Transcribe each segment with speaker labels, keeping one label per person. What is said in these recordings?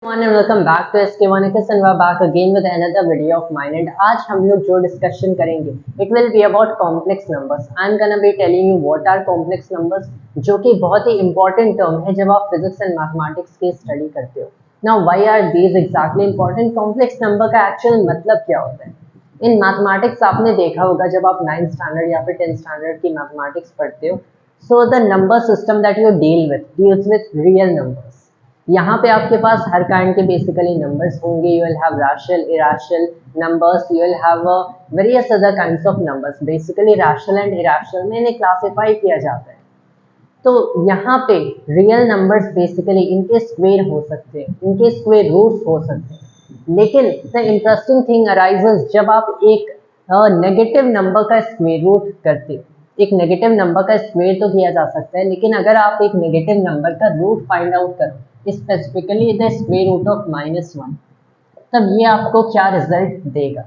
Speaker 1: everyone and welcome back to SK1 and we're back again with another video of mine and आज हम लोग जो discussion करेंगे it will be about complex numbers. I'm gonna be telling you what are complex numbers जो कि बहुत ही important term है जब आप फिजिक्स एंड मैथमेटिक्स की स्टडी करते हो. Now why are these exactly important? complex number का एक्चुअल मतलब क्या होता है? इन मैथमेटिक्स आपने देखा होगा जब आप 9th स्टैंडर्ड या फिर 10th स्टैंडर्ड की मैथमेटिक्स पढ़ते हो. So the number system that you deals with real numbers. यहाँ पे आपके पास हर काइंड के बेसिकली नंबर्स होंगे. You will have rational, irrational numbers, you will have various other kinds of numbers. Basically rational and irrational में इन्हें classify किया जाता है. तो यहाँ पे रियल नंबर्स बेसिकली इनके स्क्वायर हो सकते हैं, इनके स्क्वायर रूट्स हो सकते हैं. लेकिन द इंटरेस्टिंग थिंग अराइजेस जब आप एक नेगेटिव नंबर का स्क्वायर रूट करते हो. एक नेगेटिव नंबर का स्क्वायर तो किया जा सकता है, लेकिन अगर आप एक नेगेटिव नंबर का रूट फाइंड आउट करो, specifically the square root of -1, तब ये आपको क्या रिजल्ट देगा.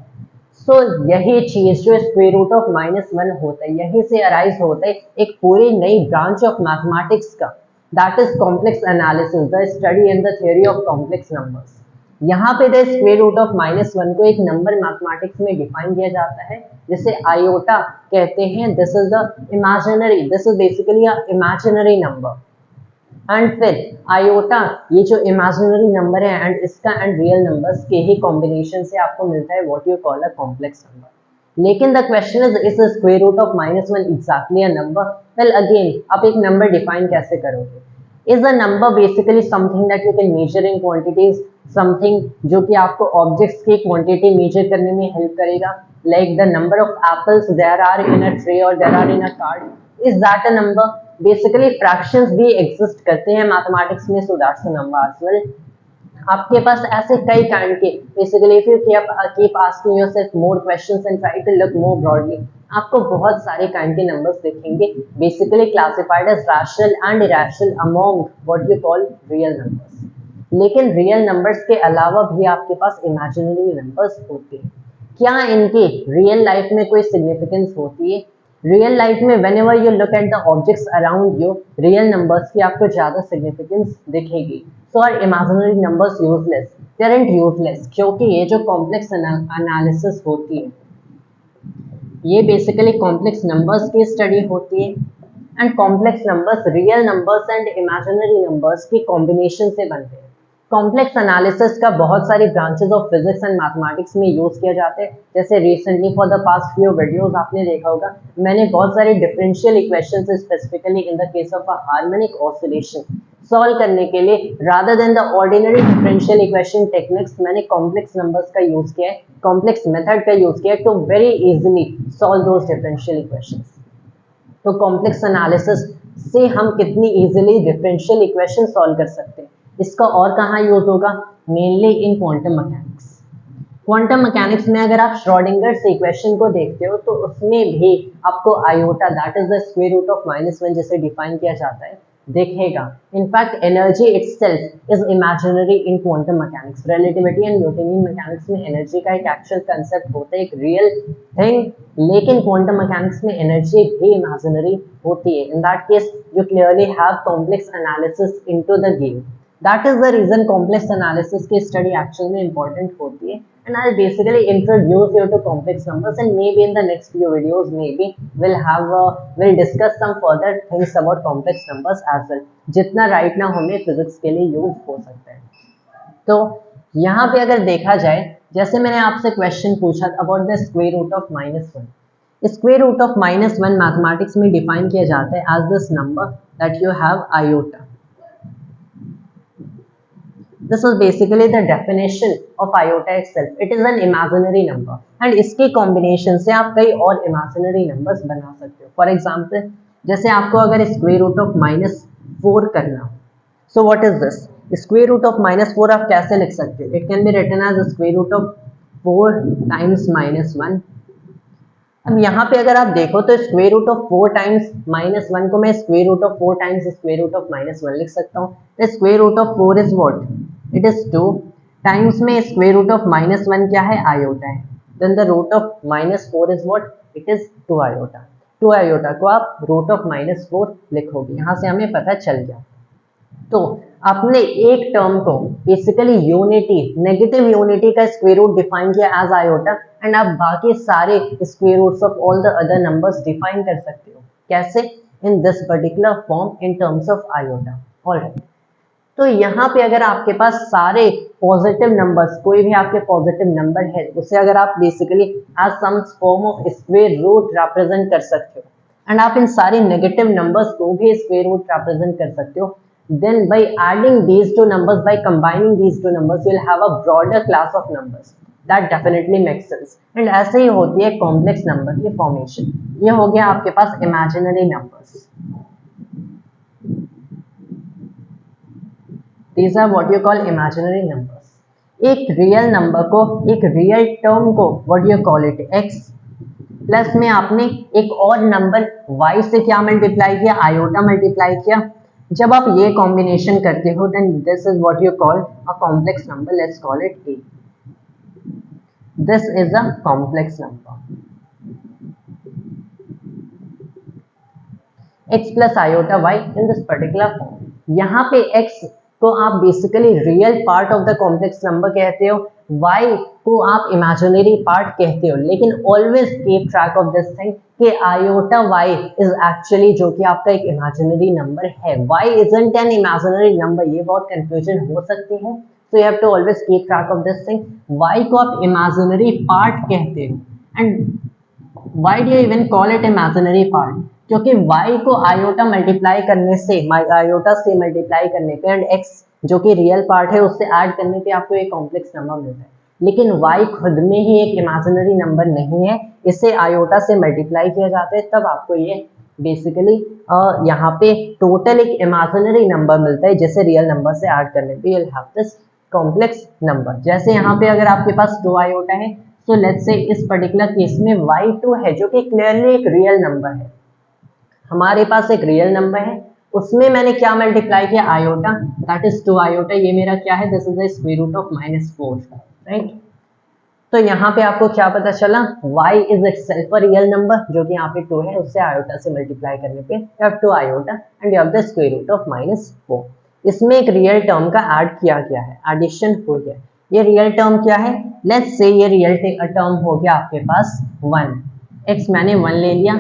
Speaker 1: सो यही चीज जो स्क्वायर रूट ऑफ -1 होता है, यहीं से अराइज होता है एक पूरी नई ब्रांच ऑफ मैथमेटिक्स का, that is complex analysis, the study and the theory of complex numbers. यहाँ पे द स्क्वायर रूट ऑफ -1 को एक नंबर मैथमेटिक्स में डिफाइन किया जाता है जिसे आयोटा कहते हैं. This is the imaginary, this is basically a imaginary number. And फिर आयोटा ये जो इमेजिनरी नंबर है एंड इसका एंड रियल नंबर्स के ही कॉम्बिनेशन से आपको मिलता है what you call a complex number. लेकिन the question is square root of -1 exactly a number? Well again आप एक नंबर डिफाइन कैसे करोगे? Is a number basically something that you can measure in quantities, something जो कि आपको objects की quantity major करने में हेल्प करेगा, like the number of apples there are in a tray और there are in a card. Is that a number? Basically fractions भी exist करते हैं मैथमेटिक्स में, so that's a number as well. आपके पास ऐसे कई काइंड के, basically if you keep asking yourself more questions and try to look more broadly, आपको बहुत सारे काइंड के नंबर्स दिखेंगे basically classified as rational and irrational among what you call real numbers. लेकिन रियल नंबर्स के अलावा भी आपके पास इमेजिनरी नंबर्स होते हैं. क्या इनकी रियल लाइफ में कोई सिग्निफिकेंस होती है? रियल लाइफ में whenever you look at the objects around you, real numbers की आपको ज्यादा सिग्निफिकेंस दिखेगी. So are imaginary numbers useless? They aren't useless, क्योंकि ये जो कॉम्प्लेक्स एनालिसिस होती है ये बेसिकली कॉम्प्लेक्स नंबर्स की स्टडी होती है. And complex numbers real numbers and imaginary numbers की कॉम्बिनेशन से बनते हैं. कॉम्प्लेक्स एनालिसिस का बहुत सारी branches of physics and mathematics में यूज किया जाता है. जैसे recently for the past few videos आपने देखा होगा मैंने बहुत सारे differential equations specifically in the case of a harmonic oscillation solve करने के लिए rather than the ordinary differential equation techniques मैंने कॉम्प्लेक्स नंबर्स का यूज किया है, कॉम्प्लेक्स मेथड का यूज किया है to very easily solve those differential equations. तो कॉम्प्लेक्स एनालिसिस से हम कितनी इजीली डिफरेंशियल इक्वेशन सॉल्व कर सकते हैं, इसका और कहाँ यूज होगा? मेनली इन क्वांटम मैकेनिक्स. क्वांटम मैकेनिक्स में अगर आप श्रोडिंगर्स इक्वेशन को देखते हो तो उसमें भी आपको iota, that is the square root of -1 जिसे डिफाइन किया जाता है, दिखेगा. In fact energy itself is imaginary in quantum mechanics. Relativity and Newtonian mechanics में एनर्जी का एक एक्चुअल कंसेप्ट होता है, एक रियल थिंग, लेकिन क्वांटम मैकेनिक्स में एनर्जी भी इमेजिनरी होती है. In that case you clearly have complex analysis into the game. That is the reason complex analysis की study actually में important होती है. And I'll basically introduce you to complex numbers and maybe in the next few videos maybe we'll discuss some further things about complex numbers as well. जितना right now हमें physics के लिए use हो सकता है. तो यहाँ पे अगर देखा जाए, जैसे मैंने आपसे question पूछा about the square root of -1. Square root of -1 mathematics में define किया जाता है as this number that you have iota. This was basically the definition of iota itself. It is an imaginary number and इसके combination से आप कई और imaginary numbers बना सकते हो. For example, जैसे आपको अगर square root of -4 करना हो, so what is this? Square root of -4 आप कैसे लिख सकते हो? It can be written as square root of 4 times -1. अब यहाँ पे अगर आप देखो तो स्क्वायर रूट ऑफ 4 टाइम्स -1 को मैं square root of 4 times square root of -1 लिख सकता हूँ. तो square root of 4 is what? It is 2 times में स्क्वायर रूट ऑफ -1 क्या है? आयोटा है. Then the root of -4 is what? It is 2 iota. 2 iota को आप रूट ऑफ -4 लिखोगे. यहाँ से हमें पता चल गया. तो आपने एक टर्म को बेसिकली यूनिटी, नेगेटिव यूनिटी का स्क्वायर रूट डिफाइन किया एज आयोटा, एंड आप बाकी सारे square roots of all the other numbers define कर सकते हो। कैसे? In this particular form in terms of iota. Alright, तो यहाँ पे अगर आपके पास सारे पॉजिटिव नंबर्स, कोई भी आपके पॉजिटिव नंबर है, उसे अगर आप basically as some form of square root represent कर सकते हो, एंड आप इन सारे नेगेटिव नंबर्स को भी स्क्वायर रूट रिप्रेजेंट कर सकते हो, then by adding these two numbers, by combining these two numbers, you'll have a broader class of numbers. That definitely makes sense. And ऐसे ही होती है कॉम्प्लेक्स नंबर की फॉर्मेशन। ये हो गया आपके पास imaginary numbers. These are what you call imaginary numbers. एक रियल नंबर को, एक रियल टर्म को what you call it, x, plus में आपने एक और नंबर y से क्या मल्टीप्लाई किया, आयोटा मल्टीप्लाई किया। जब आप ये कॉम्बिनेशन करते हो then this is what you call a complex number. Let's call it a. This is a complex number. x plus iota y in this particular form. यहाँ पे x को आप basically real part of the complex number कहते हो, y को आप imaginary part कहते हो, लेकिन always keep track of this thing कि आयोटा y इज एक्चुअली जो कि आपका एक इमेजिनरी नंबर है। y isn't an imaginary number, ये बहुत कंफ्यूजन हो सकती है, so you have to always keep track of this thing. y को आप इमेजिनरी पार्ट कहते हो, and why do you even call it imaginary part? क्योंकि y को आयोटा मल्टीप्लाई करने से, आयोटा से मल्टीप्लाई करने पे एंड x जो कि रियल पार्ट है उससे ऐड करने पे आपको एक कॉम्प्लेक्स नंबर मिलता है, लेकिन y खुद में ही एक इमेजिनरी नंबर नहीं है, इसे आयोटा से मल्टीप्लाई किया जाता है, तब आपको ये बेसिकली यहाँ पे टोटल एक इमेजिनरी नंबर मिलता है, जैसे रियल नंबर से ऐड करने पे you'll have this complex number. जैसे यहाँ पे अगर आपके पास 2 आयोटा है, सो लेट्स से इस पर्टिकुलर केस में y2 है जो कि क्लियरली एक रियल नंबर है, हमारे पास एक रियल नंबर है, उसमें मैंने क्या मल्टीप्लाई किया, आयोटा, दैट इज 2 आयोटा। ये मेरा क्या है, this is the square root of -4, right. तो यहाँ पे आपको क्या पता चला, y is itself a real number जो कि यहाँ पे 2 है, उससे आयोटा से मल्टीप्लाई करने पे you have 2 iota and you have the square root of -4। इसमें एक रियल टर्म का ऐड किया गया है, एडिशन हो गया। ये रियल टर्म क्या है, लेट्स से ये रियल टर्म हो गया आपके पास 1, x मैंने 1 ले लिया,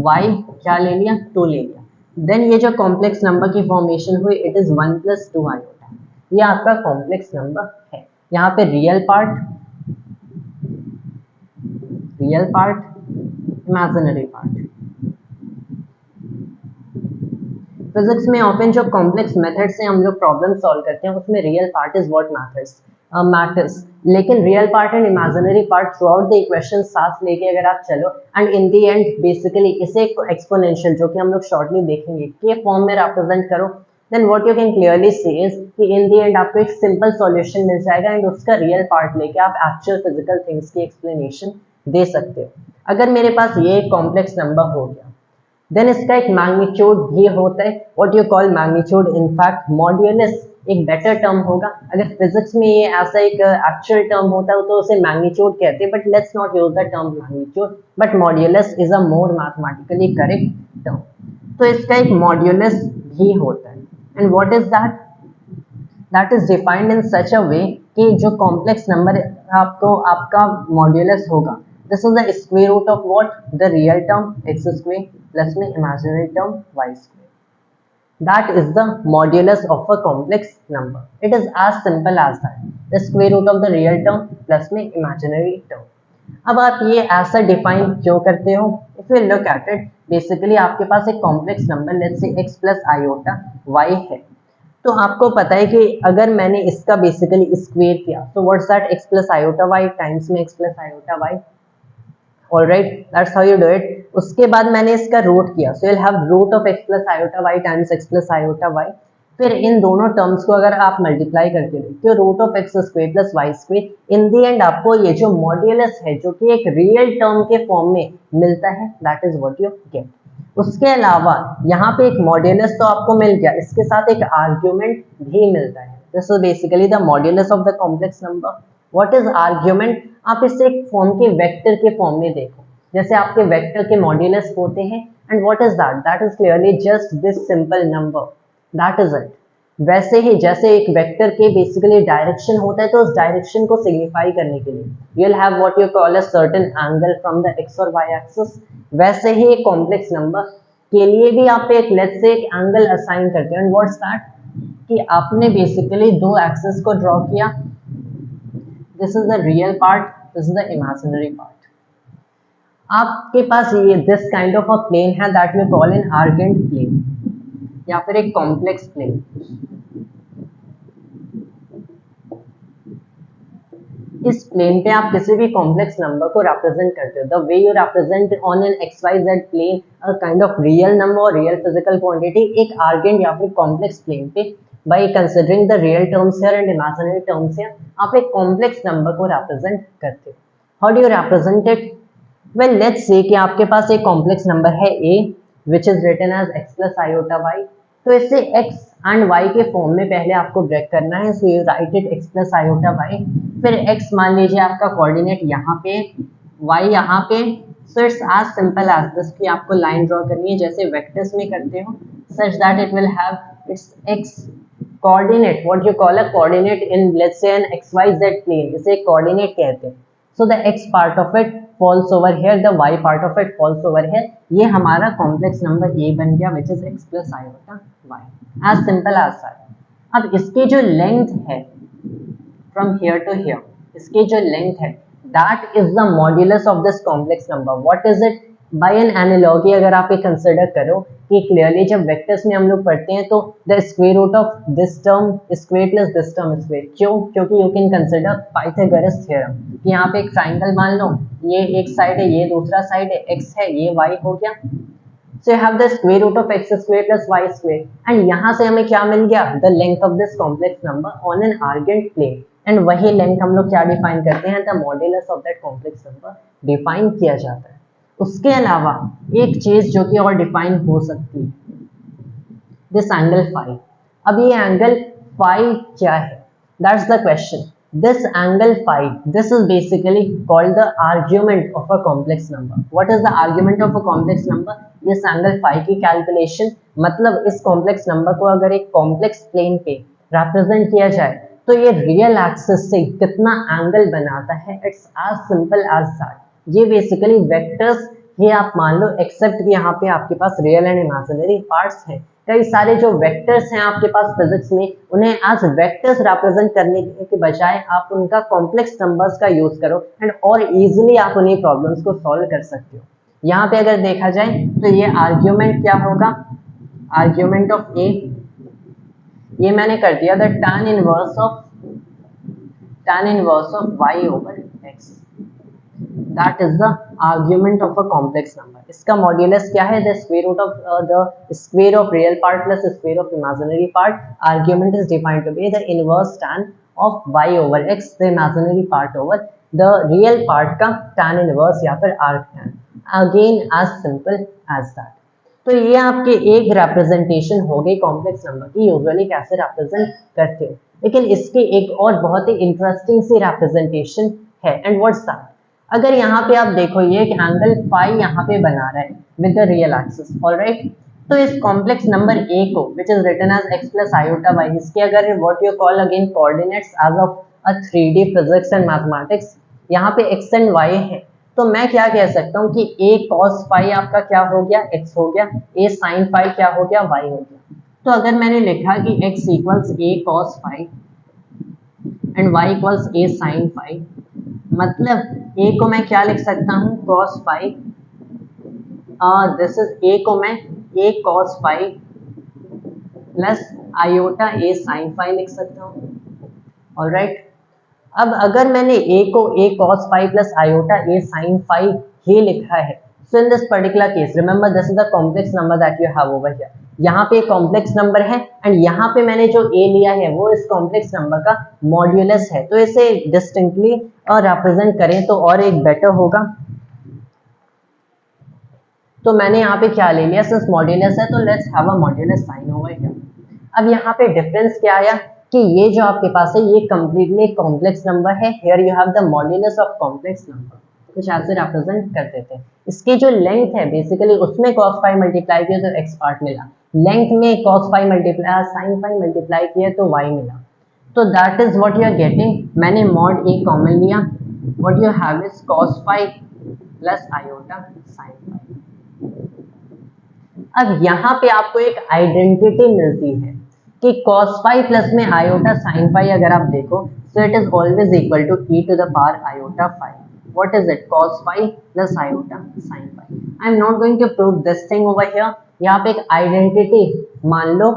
Speaker 1: y क्या ले लिया, 2 ले लिया, देन ये जो कॉम्प्लेक्स नंबर की फॉर्मेशन हुई इट इज 1 + 2 आयोटा, ये आपका कॉम्प्लेक्स नंबर है। यहाँ पे real part, imaginary part. Physics में ऑफन जो कॉम्प्लेक्स मेथड से हम लोग प्रॉब्लम सॉल्व करते हैं उसमें real part is what matters, लेकिन real part and imaginary part throughout the equation साथ लेके अगर आप चलो and in the end basically इसे एक्सपोनेंशियल जो कि हम लोग शॉर्टली देखेंगे के फॉर्म में रिप्रेजेंट करो, then what you can clearly see is कि इन द एंड आपको एक सिंपल सॉल्यूशन मिल जाएगा एंड उसका रियल पार्ट लेके आप एक्चुअल फिजिकल थिंग्स की एक्सप्लेनेशन दे सकते हो। अगर मेरे पास ये कॉम्प्लेक्स नंबर हो गया, देन इसका एक मैग्नीट्यूड भी होता है, what you call magnitude, in fact modulus एक बेटर टर्म होगा। अगर फिजिक्स में ये ऐसा एक एक्चुअल टर्म होता है तो उसे मैग्नीट्यूड कहते हैं, but let's not use the term magnitude, but modulus is a more mathematically correct term. तो इसका एक मॉड्यूलस भी होता है, and what is that, that is defined in such a way कि जो कॉम्प्लेक्स नंबर आपको आपका मॉड्यूलस होगा, this is the square root of what, the real term x square plus में imaginary term y square. That is the modulus of a complex number. It is as simple as that. The square root of the real term plus में imaginary term. अब आप ये ऐसा define क्यों करते हो? If you look at it, basically आपके पास एक complex number let's say x plus iota y है, तो आपको पता है कि अगर मैंने इसका बेसिकली स्क्वायर किया तो what's that, x plus iota y times में x plus iota y, alright, that's how you do it. उसके बाद मैंने इसका रूट किया, so you will have root of x plus iota y times x plus iota y। फिर इन दोनों terms को अगर आप मल्टीप्लाई करके देखते हो, root of x square plus y square, in the end आपको ये जो मॉड्यूलस है जो कि एक रियल टर्म के फॉर्म में मिलता है, that is what you gate. उसके अलावा यहाँ पे एक मॉड्यूलस तो आपको मिल गया, इसके साथ एक आर्ग्यूमेंट भी मिलता है, this is basically the modulus of the complex number. What is argument, आप इसे एक फॉर्म के वेक्टर के फॉर्म में देखो, जैसे आपके वेक्टर के मॉड्यूलस होते हैं, and what is that, that is clearly just this simple number, that is it. वैसे ही जैसे एक वेक्टर के बेसिकली डायरेक्शन होता है, तो उस डायरेक्शन को सिग्निफाई करने के लिए you will have what you call a certain angle from the x और वाई एक्सिस। वैसे ही एक कॉम्प्लेक्स नंबर के लिए भी आप एक लेट्स से एक एंगल असाइन करते हैं, एंड व्हाट्स दैट कि आपने बेसिकली दो एक्सिस को ड्रॉ किया, this is the real part, this is the imaginary part. आपके पास ये this kind of a plane है that we call an Argand plane या फिर एक कॉम्प्लेक्स प्लेन। इस प्लेन पे आप किसी भी कॉम्प्लेक्स नंबर को रिप्रेजेंट करते हो, the way you represent on an X Y Z plane a kind of real number और रियल फिजिकल क्वांटिटी एक आर्गेंट या फिर कॉम्प्लेक्स प्लेन पे by considering the real terms here and imaginary terms here आप एक complex number को represent करते हो। How do you represent it? Well let's say कि आपके पास एक कॉम्प्लेक्स नंबर है a which is written as x plus iota y। तो इसे x एंड y के फॉर्म में पहले आपको ब्रेक करना है, so you right it x plus iota y। फिर x मान लीजिए आपका कोऑर्डिनेट यहाँ पे, y यहाँ पे। So it's as simple as this कि आपको लाइन ड्रॉ करनी है जैसे वेक्टर्स में करते हो, such that it will have its x coordinate, what you call a coordinate in let's say an xyz plane, इसे कोऑर्डिनेट कहते हैं। So the x part of it falls over here, the y part of it falls over here। ये हमारा complex number a बन गया which is x plus iota y, as simple as that। अब इसकी जो length है from here to here, इसकी जो लेंथ है that is the modulus of this complex number। What is it? By an analogy अगर आप ये कंसिडर करो कि क्लियरली जब वेक्टर्स में हम लोग पढ़ते हैं तो the square root of this term square plus this term square, क्यों? क्योंकि you can consider Pythagoras theorem कि यहाँ पे एक ट्राइंगल मान लो, ये एक साइड है, ये दूसरा साइड है, x है, ये y हो गया। So you have the square root of x square plus y square, and यहाँ से हमें क्या मिल गया? The length of this complex number on an argent plane, and वही लेंथ हम लोग क्या डिफाइन करते हैं? The modulus of that complex number define किया जाता है। उसके अलावा एक चीज जो कि और डिफाइन हो सकती है, दिस एंगल फाई। अब ये एंगल फाई क्या है? That's the question. This angle phi, this is basically called the argument of a complex number। What is the argument of a complex number? इस angle phi की calculation, मतलब इस complex number को अगर एक complex plane पे represent किया जाए तो ये रियल एक्सिस से कितना एंगल बनाता है, it's as simple as that. ये बेसिकली वेक्टर्स, ये आप मान लो एक्सेप्ट कि यहाँ पे आपके पास रियल एंड इमेजिनरी पार्ट्स हैं, कई सारे जो वेक्टर्स हैं आपके पास फिजिक्स में, उन्हें एज वेक्टर्स रिप्रेजेंट करने के बजाय आप उनका कॉम्प्लेक्स नंबर्स का यूज करो एंड और इजीली आप उन्हीं प्रॉब्लम्स को सॉल्व कर सकते हो। यहाँ पे अगर देखा जाए तो ये आर्ग्यूमेंट क्या होगा? आर्ग्यूमेंट ऑफ ए, ये मैंने कर दिया the tan inverse of y over x, that is the argument of a complex number. इसका मॉड्यूलस क्या है? The square root of the square of real part plus square of imaginary part. Argument is defined to be the inverse tan of y over x, the imaginary part over the real part का tan inverse या फिर arc tan। Again as simple as that. तो ये आपके एक representation हो गई complex number की, यूजुअली कैसे रिप्रेजेंट करते हो। लेकिन इसके एक और बहुत ही इंटरेस्टिंग सी रिप्रेजेंटेशन है, एंड व्हाट्स दैट? अगर यहाँ पे आप देखो ये एक एंगल फाई यहाँ पे बना रहा है with the real axis, alright. तो इस कॉम्प्लेक्स नंबर a को which is written as x plus iota y, इसके अगर what you call again coordinates as of a 3D physics and mathematics, यहाँ पे x एंड y है, तो मैं क्या कह सकता हूँ कि a cos फाई आपका क्या हो गया? x हो गया, a sin फाई क्या हो गया? y हो गया। तो अगर मैंने लिखा कि x equals a cos phi and y equals a sin phi, मतलब a को मैं क्या लिख सकता हूँ? cos phi, this is a को मैं a cos phi plus iota a sin phi लिख सकता हूँ, ऑलराइट। अब अगर मैंने a को a cos phi plus iota a sin phi ही लिखा है, so in this particular case remember this is the complex number that you have over here। यहाँ पे कॉम्प्लेक्स नंबर है एंड यहाँ पे मैंने जो a लिया है वो इस कॉम्प्लेक्स नंबर का मॉड्यूलस है, तो इसे डिस्टिंक्टली और रिप्रेजेंट करें तो और एक बेटर होगा। तो मैंने यहाँ पे क्या ले लिया? सिंस मॉड्यूलस है तो let's have a modulus sign over here. अब यहाँ पे डिफरेंस क्या आया कि ये जो आपके पास है ये कंप्लीटली कॉम्प्लेक्स नंबर है, here you have the modulus of complex number, कुछ ऐसे रिप्रेजेंट कर देते हैं। इसकी जो लेंथ है बेसिकली उसमें cos फाई मल्टीप्लाई किया तो x पार्ट मिला, लेंथ में cos phi multiply sin phi multiply किया तो y मिला। तो that is what you are getting. मैंने मॉड ए कॉमन लिया, what you have is cos phi plus iota sin phi. अब यहाँ पे आपको एक आइडेंटिटी मिलती है कि cos फाई प्लस में आयोटा sin फाई अगर आप देखो so it is always equal to e to the power iota phi. What is it? Cos phi plus iota sin phi. I am not going to prove this thing over here. यहाँ पे एक identity मान लो,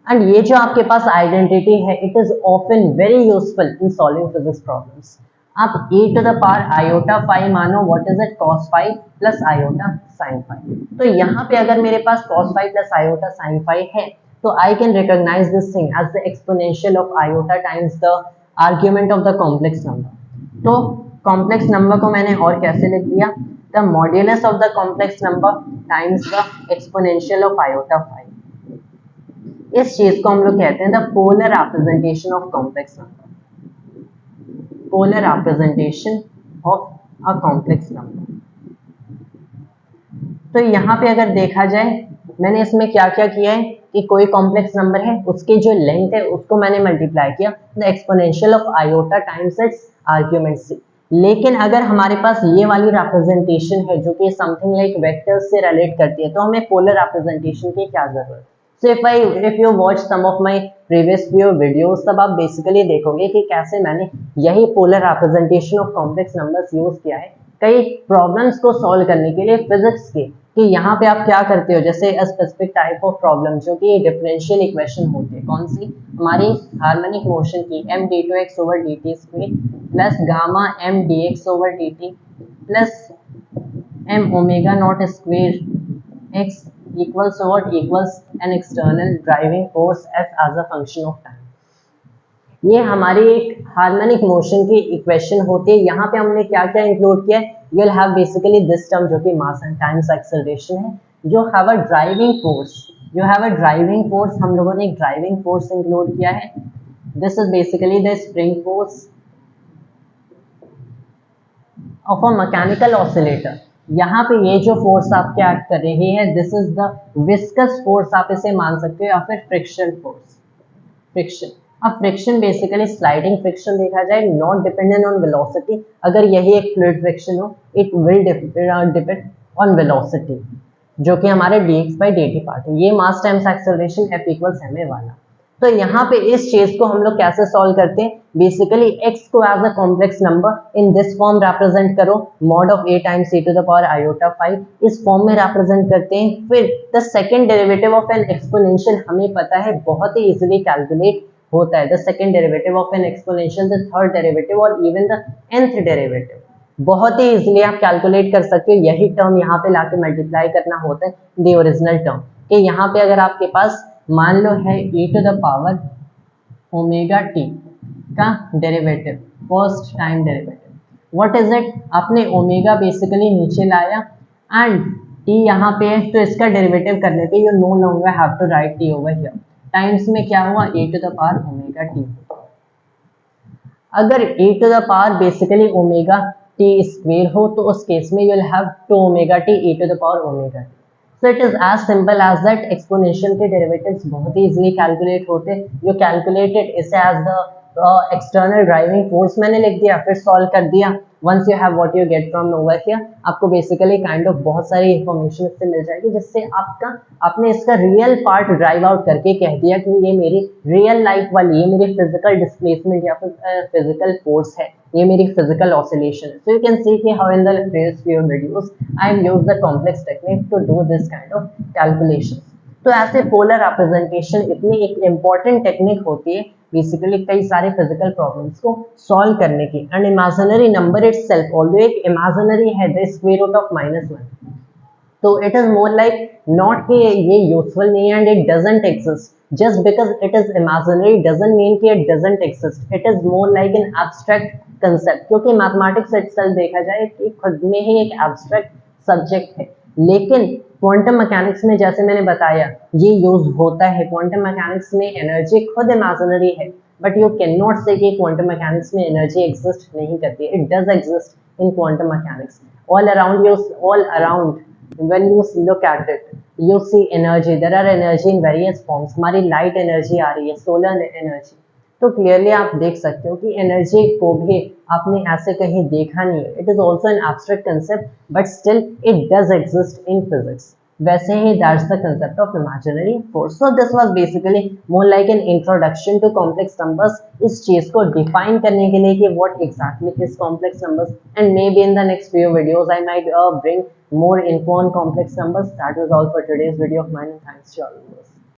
Speaker 1: and ये जो आपके पास identity है it is often very useful in solving physics problems. आप e to the power iota phi मानो, what is it? Cos phi plus iota sin phi। तो यहाँ पे अगर मेरे पास cos phi plus iota sin phi है तो I can recognize this thing as the exponential of iota times the argument of the complex number। तो complex number को मैंने और कैसे लिख दिया? The modulus of the complex number times the exponential of iota phi। इस चीज को हम लोग कहते हैं the polar representation of complex number। polar representation of a complex number। तो यहाँ पे अगर देखा जाए मैंने इसमें क्या क्या किया है कि कोई कॉम्प्लेक्स नंबर है उसकी जो लेंथ है उसको मैंने मल्टीप्लाई किया the exponential of iota times it's argument से। लेकिन अगर हमारे पास ये वाली रिप्रेजेंटेशन है जो कि समथिंग लाइक वेक्टर्स से रिलेट करती है तो हमें पोलर रिप्रेजेंटेशन की क्या जरूरत। So if you watch some of my previous few videos तब आप बेसिकली देखोगे कि कैसे मैंने यही polar representation of complex numbers use किया है कई प्रॉब्लम्स को सॉल्व करने के लिए फिजिक्स के। कि यहाँ पे आप क्या करते हो, जैसे a specific type of problem जो कि डिफरेंशियल इक्वेशन होती है, कौन सी हमारी हार्मोनिक मोशन की m d2x over dt square plus gamma m dx over dt plus m omega naught square x equals what equals an external driving force f as a function of time. ये हमारी एक harmonic motion की equation होती है। यहाँ पे हमने क्या क्या इंक्लूड किया है, you will have basically this term जो कि मास एंड टाइम्स एक्सेलरेशन है, जो हैव अ ड्राइविंग फोर्स, जो हैव अ ड्राइविंग फोर्स, हम लोगों ने एक ड्राइविंग फोर्स इंक्लूड किया है। This is basically the spring force of a mechanical oscillator. यहाँ पे ये जो फोर्स आपके एक्ट कर रही है this is the viscous force आप इसे मान सकते हो या फिर फ्रिक्शन फोर्स, फ्रिक्शन। अब फ्रिक्शन बेसिकली स्लाइडिंग फ्रिक्शन देखा जाए, नॉट डिपेंडेंट ऑन वेलोसिटी। अगर यही एक फ्लूइड फ्रिक्शन हो it will depend on velocity जो कि हमारे dx/dt पार्ट है। ये मास times acceleration f equals ma वाला। तो यहाँ पे इस चीज को हम लोग कैसे सॉल्व करते हैं, बेसिकली x को as a complex number in this form represent करो, mod of a times e to the power iota phi इस फॉर्म में रिप्रेजेंट करते हैं। फिर the second derivative of an exponential हमें पता है बहुत ही इजीली कैलकुलेट होता है, the second derivative of an exponential, the third derivative और इवन द nth डेरिवेटिव बहुत ही इजीली आप कैलकुलेट कर सकते हो। यही टर्म यहाँ पे लाके मल्टीप्लाई करना होता है द ओरिजिनल टर्म कि यहाँ पे अगर आपके पास मान लो है e to the power omega t का derivative, first time derivative, what is it, आपने ओमेगा बेसिकली नीचे लाया एंड t यहाँ पे है तो इसका डेरिवेटिव करने पे you no longer have to write t over here, times में क्या हुआ e to the power omega t. अगर e to the power basically omega t square हो तो उस केस में you will have 2 omega t e to the power omega t. So it is as simple as that. Exponential के derivatives बहुत ही easily calculate होते हैं। You calculated इसे as the external driving force मैंने लिख दिया, फिर सॉल्व कर दिया। Once you have what you get from over here, आपको बेसिकली काइंड ऑफ बहुत सारी इंफॉर्मेशन इससे मिल जाएगी जिससे आपका आपने इसका रियल पार्ट ड्राइव आउट करके कह दिया कि ये मेरी रियल लाइफ वाली, ये मेरी फिजिकल डिस्प्लेसमेंट या फिर फिजिकल फोर्स है, ये मेरी फिजिकल ऑसिलेशन है। सो यू कैन सी कि how in the previous few videos I have used the complex technique to do this kind of calculation. तो ऐसे पोलर रिप्रेजेंटेशन इतनी एक इम्पॉर्टेंट टेक्निक होती है बेसिकली कई सारे फिजिकल प्रॉब्लम्स को सॉल्व करने की। And imaginary number itself although एक इमेजिनरी है द स्क्वायर रूट ऑफ -1, तो it is more like not कि ये यूजफुल नहीं है and it doesn't exist. Just because it is imaginary doesn't mean कि it doesn't exist, it is more like an abstract concept, क्योंकि mathematics itself देखा जाए कि खुद में ही एक एब्स्ट्रैक्ट सब्जेक्ट है। लेकिन क्वांटम मैकेनिक्स में जैसे मैंने बताया ये यूज होता है। क्वांटम मैकेनिक्स में एनर्जी खुद इमेजिनरी है, but you can not say कि क्वांटम मैकेनिक्स में एनर्जी एग्जिस्ट नहीं करती, it does exist in quantum mechanics. All around you, all around when you look at it, you see energy, there are energy in various forms, हमारी light energy आ रही है, solar energy. तो clearly आप देख सकते हो कि एनर्जी को भी आपने ऐसे कहीं देखा नहीं है, it is also an abstract concept but still it does exist in physics. वैसे ही that's the concept of imaginary force. So this was basically more like an introduction to complex numbers, इस चीज को डिफाइन करने के लिए कि what exactly is complex numbers, and maybe in the next few videos I might bring more info on complex numbers. That was all for today's video of mine, and thanks to all of you.